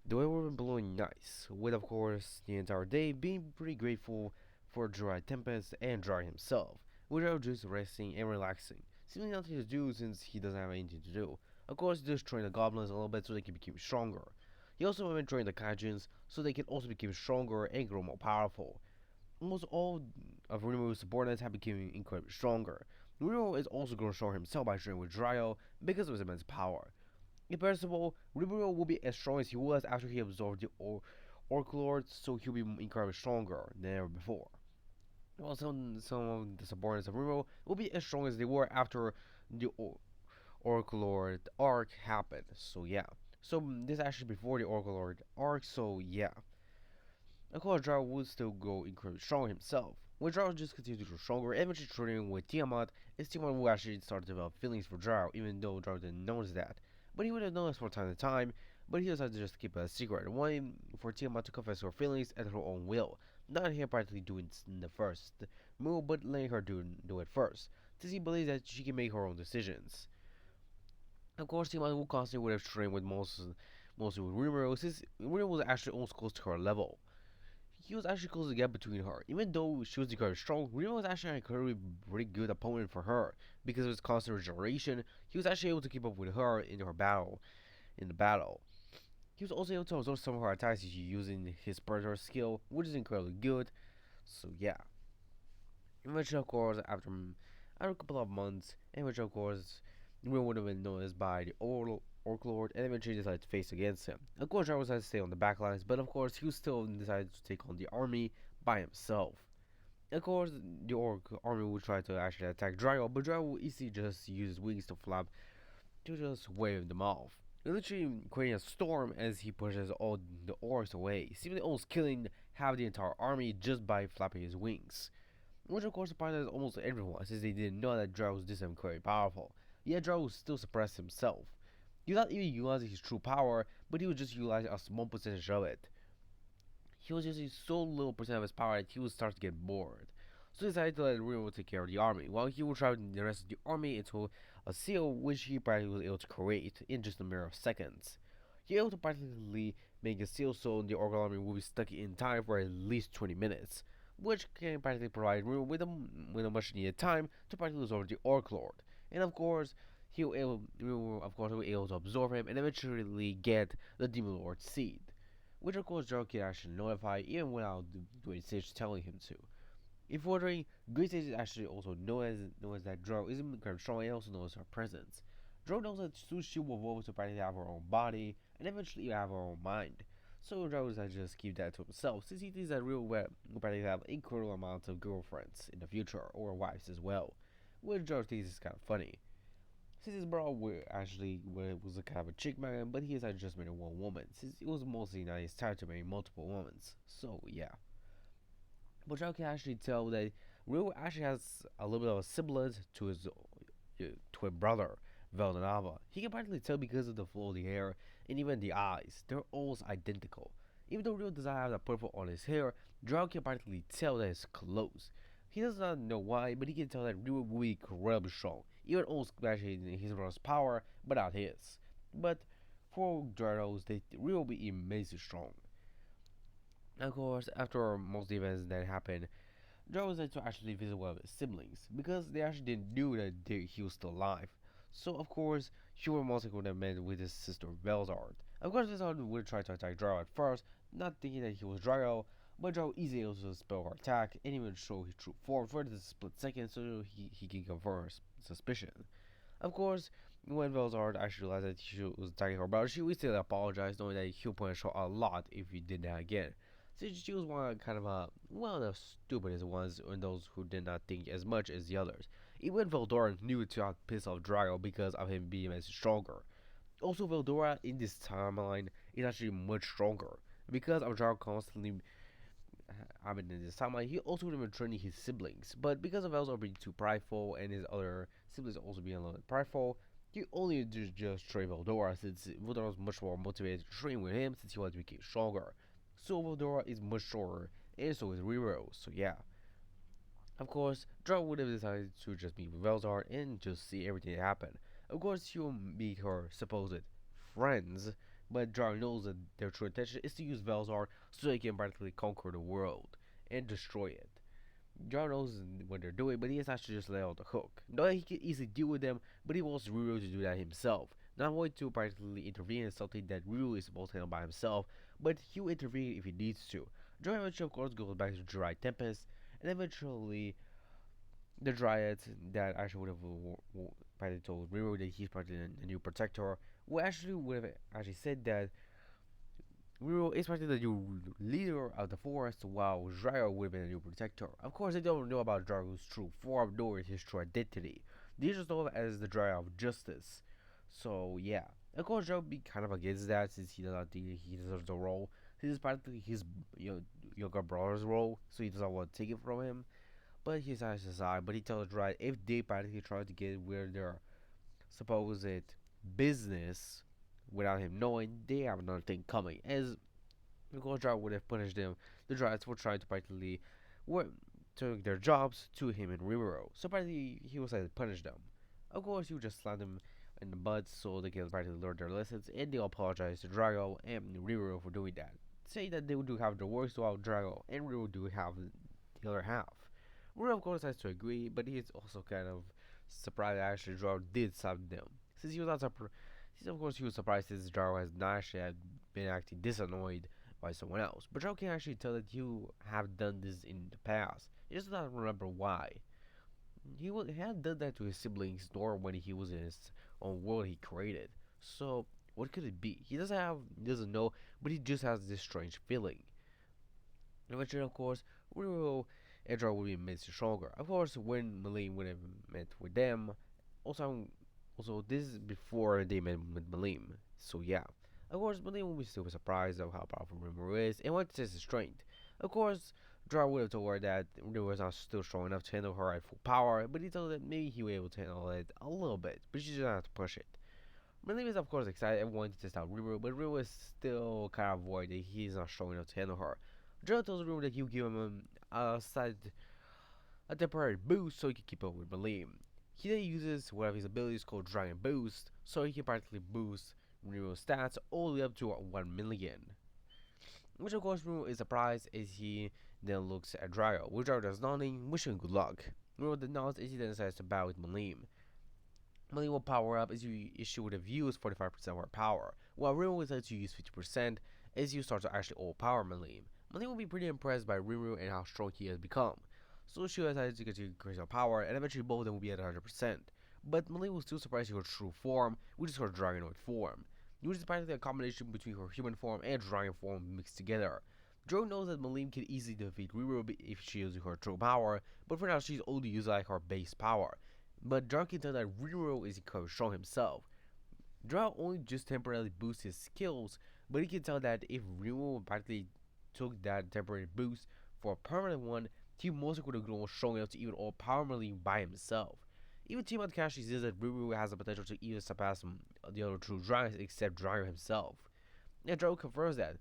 The way we've been blowing nice, with of course the entire day being pretty grateful for Dry Tempest and Dry himself, without just resting and relaxing. Seemingly nothing to do since he doesn't have anything to do. Of course, just train the goblins a little bit so they can become stronger. He also went train the Kaijins so they can also become stronger and grow more powerful. Almost all of Rimuru's subordinates have become incredibly stronger. Rimuru is also grown stronger himself by training with Dryo because of his immense power. Impossible, Rimuru will be as strong as he was after he absorbed the Orc Lord, so he'll be incredibly stronger than ever before. While some of the subordinates of Rimuru will be as strong as they were after the Orc Lord arc happened. So yeah. So this is actually before the Orc Lord arc, so yeah. Of course, Drago would still go incredibly strong himself. When Drago just continued to grow stronger, eventually training with Tiamat, his Tiamat would actually start to develop feelings for Drago, even though Drago didn't notice that. But he would have noticed from time to time, but he decided to just keep it a secret, wanting for Tiamat to confess her feelings at her own will, not him practically doing the first move, but letting her do it first, since he believes that she can make her own decisions. Of course, Tiamat would constantly would have trained with mostly with Rimuru, since Rimuru was actually almost close to her level. He was actually close to the gap between her. Even though she was incredibly strong, Rima was actually an incredibly pretty good opponent for her. Because of his constant regeneration, he was actually able to keep up with her in her battle. In the battle, he was also able to absorb some of her attacks using his Predator skill, which is incredibly good. So yeah. Eventually, of course, after a couple of months, eventually, of course, Rima would have been noticed by the Orc Lord, and eventually decided to face against him. Of course, Jarvis had to stay on the back lines, but of course, he still decided to take on the army by himself. Of course, the Orc army would try to actually attack Dryo, but Dryo would easily just use his wings to flap to just wave them off. Literally creating a storm as he pushes all the orcs away, seemingly almost killing half the entire army just by flapping his wings. Which of course surprises almost everyone, since they didn't know that Drow was this incredibly powerful. Yet Drow was still suppressed himself. He was not even utilizing his true power, but he was just utilizing a small percentage of it. He was using so little percent of his power that he would start to get bored. So he decided to let Rimo take care of the army, while he would travel the rest of the army into a seal which he practically was able to create in just a matter of seconds. He was able to practically make a seal so the Orc army would be stuck in time for at least 20 minutes, which can practically provide Rimo with a much needed time to practically absorb the Orc Lord. And of course, Rimo of course will be able to absorb him and eventually get the Demon Lord seed, which of course Joe can actually notify even without the Great Sage telling him to. If wondering, Great Sage is actually also known as that Joe is incredibly strong and also knows her presence. Joe knows that soon she will evolve to practically have her own body and eventually even have her own mind. So Joe decided to just keep that to himself since he thinks that Real will practically have incredible amounts of girlfriends in the future or wives as well, which Joe thinks is kind of funny. Since his bro was a kind of a chick man, but he decided to just marry one woman, since it was mostly not his type to marry multiple women. So yeah. But y'all can actually tell that Ryu actually has a little bit of a semblance to his twin brother, Valdanava. He can practically tell because of the flow of the hair and even the eyes. They're almost identical. Even though Ryu does not have the purple on his hair, Drow can practically tell that it's close. He does not know why, but he can tell that Ryu will be incredibly strong, even almost matching his brother's power, but not his. But for Gyarados, Ryu will be immensely strong. Of course, after most of the events that happened, Joe was able to actually visit one of his siblings because they actually didn't know that he was still alive. So of course, she would most likely would have met with his sister Velzard. Of course, Velzard would try to attack Drago at first, not thinking that he was Drago, but Drago easily able to spell her attack and even show his true form for the split second so he can confirm her suspicion. Of course, when Velzard actually realized that she was attacking her brother, she would still apologize, knowing that he'll punish her a lot if he did that again. So she was one of the stupidest ones, and those who did not think as much as the others. Even Veldora knew to not piss off Drago because of him being much stronger. Also, Veldora in this timeline is actually much stronger because of Drago constantly in this timeline. He also would have been training his siblings, but because of Veldora being too prideful and his other siblings also being a little bit prideful, he only just trained Veldora since Veldora was much more motivated to train with him since he wanted to become stronger. So Veldora is much stronger, and so is Riro. So yeah. Of course, Drago would have decided to just meet with Velzar and just see everything that happened. Of course, he will meet her supposed friends, But Jar knows that their true intention is to use Velzar so they can practically conquer the world and destroy it. Jar knows what they're doing, but he has to just let out the hook. Know that he can easily deal with them, but he wants Riro to do that himself. Not wanting to practically intervene in something that Riro is supposed to handle by himself, but he'll intervene if he needs to. Jar eventually, of course, goes back to Dry Tempest, and eventually the Dryads that actually would have probably told Riro that he's probably the new protector, would have actually said that Riro is probably the new leader of the forest, while Drago would have been a new protector. Of course, they don't know about Drago's true form nor his true identity. They just know him as the Dragon of Justice. So yeah, of course, Drago would be kind of against that since he does not think he deserves the role. This is practically his younger brother's role, so he doesn't want to take it from him. But he has to decide. But he tells Drago if they practically try to get where their supposed business without him knowing, they have another thing coming. As the Gojjar would have punished them, the Dryads were trying to practically work took their jobs to him in Rimuro. So practically he was like to punish them. Of course, he would just slap them in the butt so they can practically learn their lessons, and they apologize to Drago and Rimuro for doing that. Say that they do have the worst while Drago and Rimuro do have the other half. Rimuro of course has to agree, but he is also kind of surprised that actually Drago did stop them. Since he was not surprised, since of course he was surprised since Drago has not actually had been acting disannoyed by someone else. But Joe can actually tell that you have done this in the past. He does not remember why. He had done that to his siblings, nor when he was in his own world he created. So what could it be? He doesn't know, but he just has this strange feeling. Eventually, of course, Rio and Joe will be made stronger. Of course, when Maline would have met with them, also, also this is before they met with Malim. So yeah. Of course, Malim will be super surprised of how powerful Rimuru is and what is his strength. Of course, Jar would have told her that Rimuru was not still strong enough to handle her at full power, but he told her that maybe he was able to handle it a little bit, but she just have to push it. Malim is of course excited and wanting to test out Rimuru, but Rimuru is still kind of worried that he's not strong enough to handle her. Jar tells Rimuru that he'll give him a temporary boost so he can keep up with Malim. He then uses one of his abilities called Dragon Boost, so he can practically boost Rimu's stats all the way up to 1 million. Which of course Rimu is surprised as he then looks at Drago, which Drago does nothing, wishing him good luck. Rimu then nods as he then decides to battle with Malim. Malim will power up as she would have used 45% of her power, while Rimu decides to use 50% as you start to actually overpower Malim. Malim will be pretty impressed by Rimu and how strong he has become. So she decided to continue to increase her power, and eventually both of them will be at 100%. But Malim was still surprised at her true form, which is her dragonoid form. Which is practically a combination between her human form and dragon form mixed together. Joe knows that Malim can easily defeat Riru if she uses her true power, but for now she's only using like her base power. But Joe can tell that Riru is quite strong himself. Joe only just temporarily boosts his skills, but he can tell that if Riru practically took that temporary boost for a permanent one, he most likely would have grown strong enough to even overpower Malim by himself. Even Team Kashi says that Ruru has the potential to even surpass the other true dragons except Drago himself. And Drago confirms that,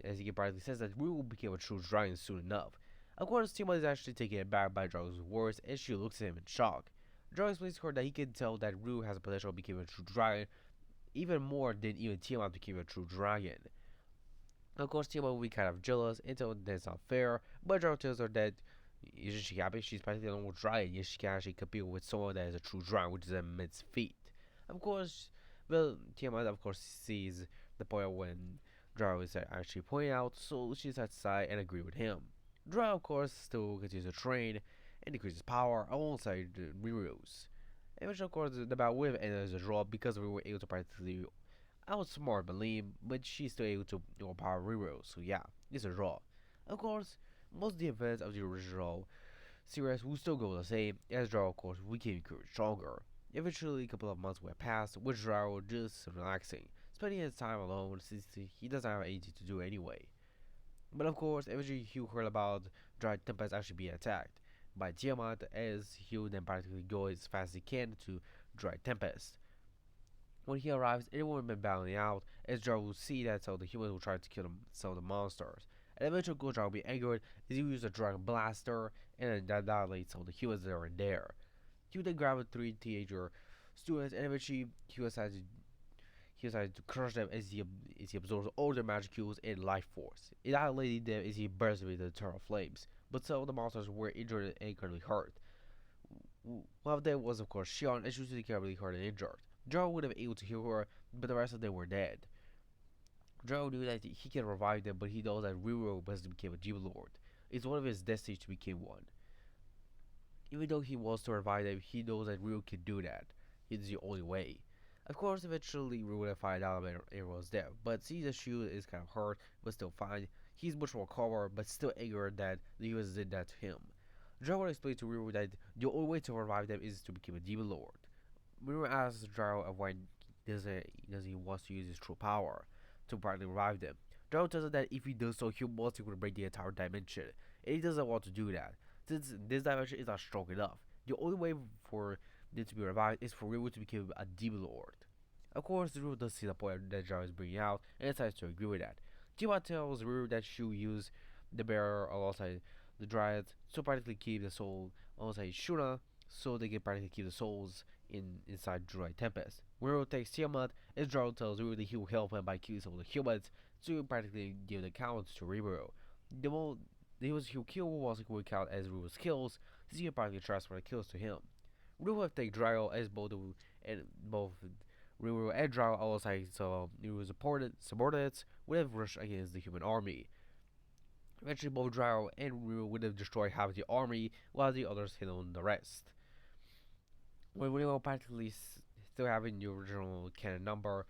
as he practically says that Ruru will become a true dragon soon enough. Of course, Tiamat is actually taken aback by Drago's words as she looks at him in shock. Drago explains to her that he can tell that Ruru has the potential to become a true dragon even more than even Tiamat became a true dragon. Of course, Tiamat will be kind of jealous and tell that's not fair, but Drago tells her that isn't she happy? She's practically a normal dragon, yet she can actually compete with someone that is a true dragon, which is an immense feat. Of course, well, Tiamat of course sees the point when Drago is actually pointing out, so she decides to side and agree with him. Drago of course still continues to train and increases power alongside Riru's. And which of course the battle with ended as a draw because we were able to practically outsmart Malim, but she's still able to overpower Riru, so yeah, it's a draw. Of course, most of the events of the original series will still go the same, as Drago of course became stronger. Eventually, a couple of months went past, with Drago just relaxing, spending his time alone since he doesn't have anything to do anyway. But of course, eventually he heard about Dry Tempest actually being attacked by Tiamat, as he would then practically go as fast as he can to Dry Tempest. When he arrives, everyone will be battling out, as Jar will see that so the humans will try to kill some of the monsters. And eventually Gojar will be angered as he uses a Dragon Blaster and that annihilates all the humans that are in there. He will then grab the three teenager students and eventually he decided to crush them as he absorbs all their magic and life force. It annihilated them as he burst with the eternal flames. But some of the monsters were injured and incredibly hurt. One of them was, of course, Shion, and she was incredibly hurt and injured. Jaro would have been able to heal her, but the rest of them were dead. Jaro knew that he can revive them, but he knows that Riro must become a Demon Lord. It's one of his destinies to become one. Even though he wants to revive them, he knows that Ryu can do that. It's the only way. Of course, eventually Ryu will find out that everyone's dead, but sees the shield is kind of hurt, but still fine. He's much more calmer, but still angered that the humans did that to him. Jaro will explain to Ryu that the only way to revive them is to become a demon lord. Ryu asks Jaro why does he want to use his true power to partly revive them. Jaro tells him that if he does so, he wants to break the entire dimension, and he doesn't want to do that since this dimension is not strong enough. The only way for them to be revived is for Ryu to become a demon lord. Of course, Ryu does see the point that Jaro is bringing out and decides to agree with that. Jiwa tells Ryu that she will use the bearer alongside the Dryads to practically keep the soul alongside Shuna so they can practically keep the souls inside Druid Tempest. Ryu takes Tiamat and Jaro tells Ryu that he will help him by killing some of the humans to practically give the count to Ryu. The mo he'll kill was equal count as Ryu's kills, since he can practically transfer the kills to him. Ryu will take Dryo as both Ryu and Dryo alongside Ryu's subordinates would have rushed against the human army. Eventually both Dryo and Ryu would have destroyed half the army while the others hit on the rest. When Ryu practically still having the original canon number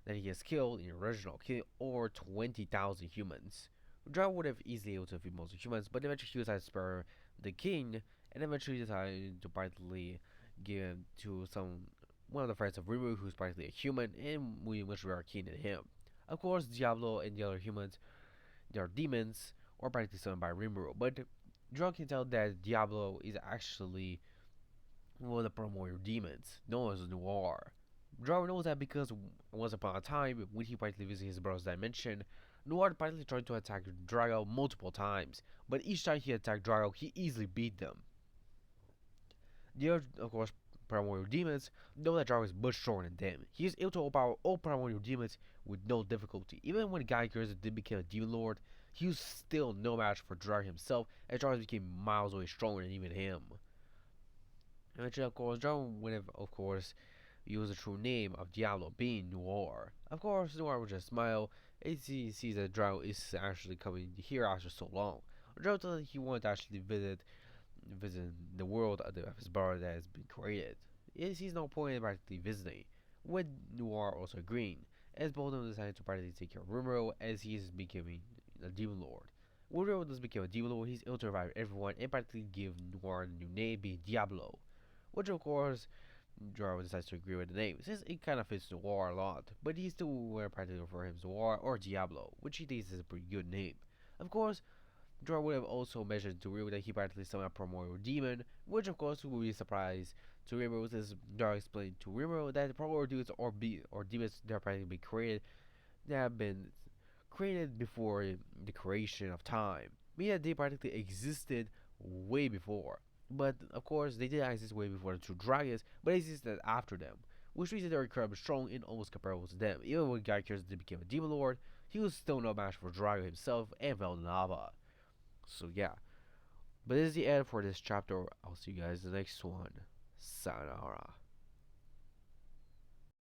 that he has killed in the original, killing over 20,000 humans. Dryo would have easily able to defeat most of the humans, but eventually he decided to spare the king, and eventually decided to practically give him to one of the friends of Rimuru, who's practically a human, and we much more keen than him. Of course, Diablo and the other humans, they are demons, or practically summoned by Rimuru, but Dryo can tell that Diablo is actually one of the primordial demons, known as Noir. Dryo knows that because once upon a time, when he practically visited his brother's dimension, Noir practically tried to attack Dryo multiple times, but each time he attacked Dryo, he easily beat them. The other, of course, primordial demons know that Dryo is much stronger than them. He is able to overpower all primordial demons with no difficulty. Even when Geiger's did become a demon lord, he was still no match for Dryo himself, as Dryo became miles away stronger than even him. Eventually, of course, Dryo would have, of course, used the true name of Diablo, being Noir. Of course, Noir would just smile as he sees that Dryo is actually coming here after so long. Dryo tells that he wanted to actually visit the world of his brother that has been created. He sees no point in practically visiting, with Noir also agreeing, as both of them decided to practically take care of Rimuru as he is becoming a demon lord. When Rimuru does become a demon lord, he's able to revive everyone and practically give Noir a new name, being Diablo, which of course Dryo decides to agree with the name, since it kind of fits Noir a lot, but he still will practically refer him as Noir or Diablo, which he thinks is a pretty good name. Of course, Dryo would have also mentioned to Ryu that he practically summoned a primordial demon, which of course will be a surprise to Ryu, since Dryo explained to Ryu that the primordial demons or demons that are practically created, that have been created before the creation of time, meaning that they practically existed way before. But of course, they did not exist way before the two dragons, but they existed after them, which means that they're incredibly strong and almost comparable to them. Even when Geiger's became a demon lord, he was still no match for Drago himself and Velnava. So yeah, but this is the end for this chapter. I'll see you guys in the next one. Sayonara.